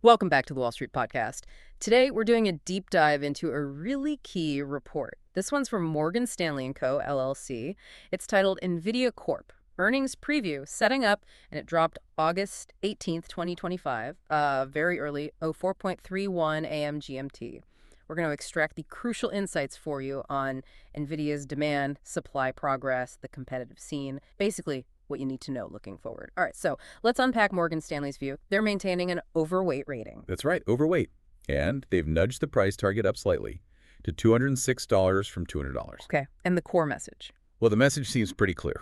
Welcome back to the Wall Street Podcast. Today, we're doing a deep dive into a really key report. This one's from Morgan Stanley & Co., LLC. It's titled NVIDIA Corp. Earnings Preview, setting up, and it dropped August 18th, 2025, very early, 04:31 a.m. GMT. We're going to extract the crucial insights for you on NVIDIA's demand, supply progress, the competitive scene, basically what you need to know looking forward. All right, so let's unpack Morgan Stanley's view. They're maintaining an overweight rating. That's right, overweight. And they've nudged the price target up slightly to $206 from $200. Okay, and the core message? Well, the message seems pretty clear.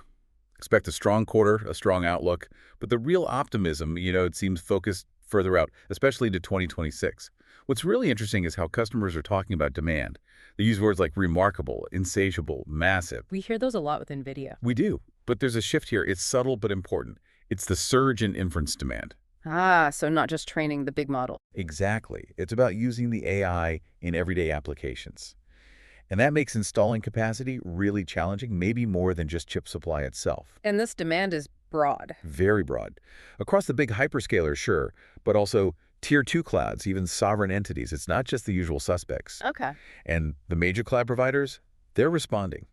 Expect a strong quarter, a strong outlook, but the real optimism, it seems focused further out, especially to 2026. What's really interesting is how customers are talking about demand. They use words like remarkable, insatiable, massive. We hear those a lot with NVIDIA. We do, but there's a shift here. It's subtle but important. It's the surge in inference demand. So not just training the big model. Exactly. It's about using the AI in everyday applications. And that makes installing capacity really challenging, maybe more than just chip supply itself. And this demand is broad. Very broad. Across the big hyperscalers, sure, but also Tier 2 clouds, even sovereign entities. It's not just the usual suspects. Okay. And the major cloud providers, they're responding,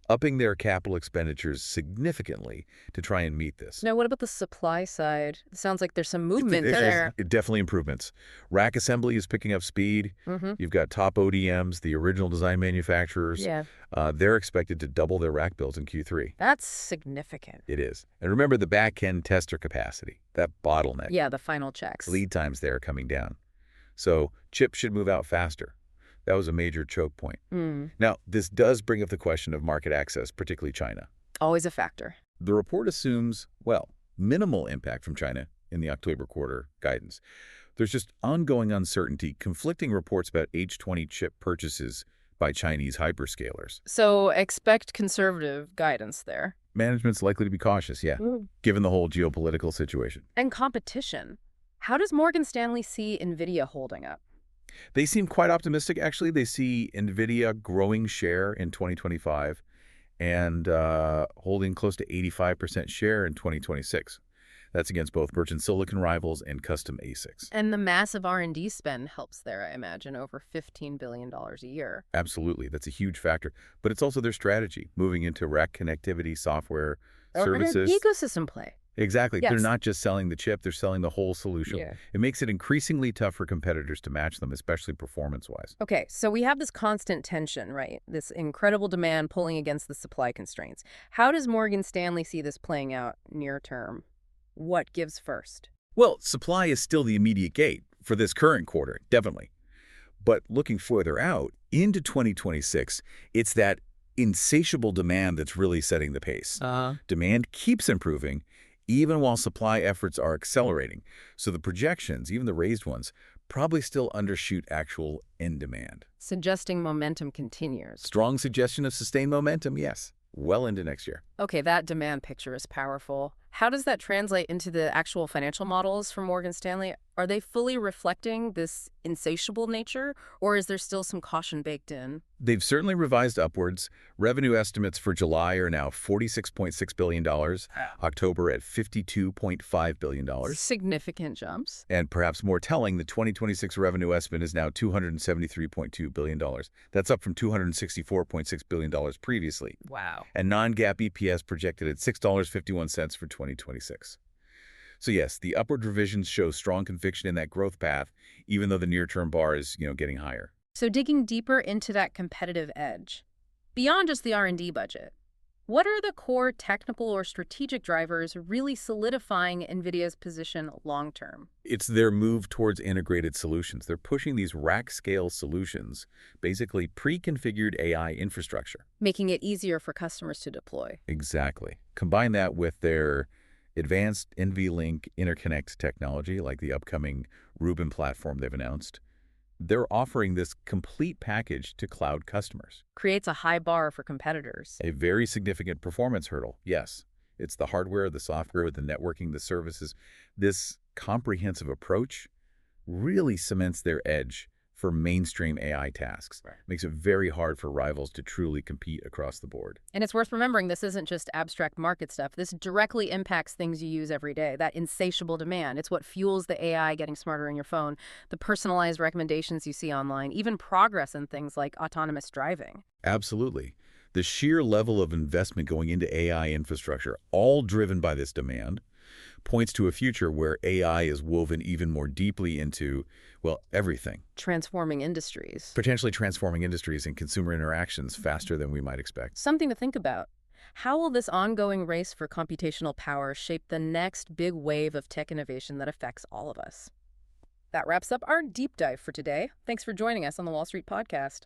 upping their capital expenditures significantly to try and meet this. Now, what about the supply side? It sounds like there's some movement there. Definitely improvements. Rack assembly is picking up speed. You've got top ODMs, the original design manufacturers. Yeah. They're expected to double their rack builds in Q3. That's significant. It is. And remember the back-end tester capacity, that bottleneck. Yeah, the final checks. Lead times there are coming down. So chips should move out faster. That was a major choke point. Now, this does bring up the question of market access, particularly China. Always a factor. The report assumes, well, minimal impact from China in the October quarter guidance. There's just ongoing uncertainty, conflicting reports about H20 chip purchases by Chinese hyperscalers. So expect conservative guidance there. Management's likely to be cautious, yeah, given the whole geopolitical situation. And competition. How does Morgan Stanley see NVIDIA holding up? They seem quite optimistic, actually. They see NVIDIA growing share in 2025 and holding close to 85% share in 2026. That's against both merchant silicon rivals and custom ASICs. And the massive R&D spend helps there, I imagine, over $15 billion a year. Absolutely. That's a huge factor. But it's also their strategy, moving into rack connectivity, software, services. An ecosystem play. Exactly. Yes. They're not just selling the chip, they're selling the whole solution. Yeah. It makes it increasingly tough for competitors to match them, especially performance-wise. Okay, so we have this constant tension, right? This incredible demand pulling against the supply constraints. How does Morgan Stanley see this playing out near term? What gives first? Well, supply is still the immediate gate for this current quarter, definitely. But looking further out, into 2026, it's that insatiable demand that's really setting the pace. Demand keeps improving, even while supply efforts are accelerating. So the projections, even the raised ones, probably still undershoot actual end demand. Suggesting momentum continues. Strong suggestion of sustained momentum, yes, well into next year. Okay, that demand picture is powerful. How does that translate into the actual financial models for Morgan Stanley? Are they fully reflecting this insatiable nature, or is there still some caution baked in? They've certainly revised upwards. Revenue estimates for July are now $46.6 billion, October at $52.5 billion. Significant jumps. And perhaps more telling, the 2026 revenue estimate is now $273.2 billion. That's up from $264.6 billion previously. Wow. And non-GAAP EPS projected at $6.51 for 2026. So yes, the upward revisions show strong conviction in that growth path, even though the near-term bar is, getting higher. So digging deeper into that competitive edge, beyond just the R&D budget, what are the core technical or strategic drivers really solidifying NVIDIA's position long-term? It's their move towards integrated solutions. They're pushing these rack-scale solutions, basically pre-configured AI infrastructure. Making it easier for customers to deploy. Exactly. Combine that with their advanced NVLink interconnect technology, like the upcoming Rubin platform they've announced. They're offering this complete package to cloud customers. Creates a high bar for competitors. A very significant performance hurdle, yes. It's the hardware, the software, the networking, the services. This comprehensive approach really cements their edge for mainstream AI tasks. Right. Makes it very hard for rivals to truly compete across the board. And it's worth remembering this isn't just abstract market stuff. This directly impacts things you use every day, that insatiable demand. It's what fuels the AI getting smarter in your phone, the personalized recommendations you see online, even progress in things like autonomous driving. Absolutely. The sheer level of investment going into AI infrastructure, all driven by this demand, points to a future where AI is woven even more deeply into, well, everything. Transforming industries. Potentially transforming industries and consumer interactions faster than we might expect. Something to think about. How will this ongoing race for computational power shape the next big wave of tech innovation that affects all of us? That wraps up our deep dive for today. Thanks for joining us on the Wall Street Podcast.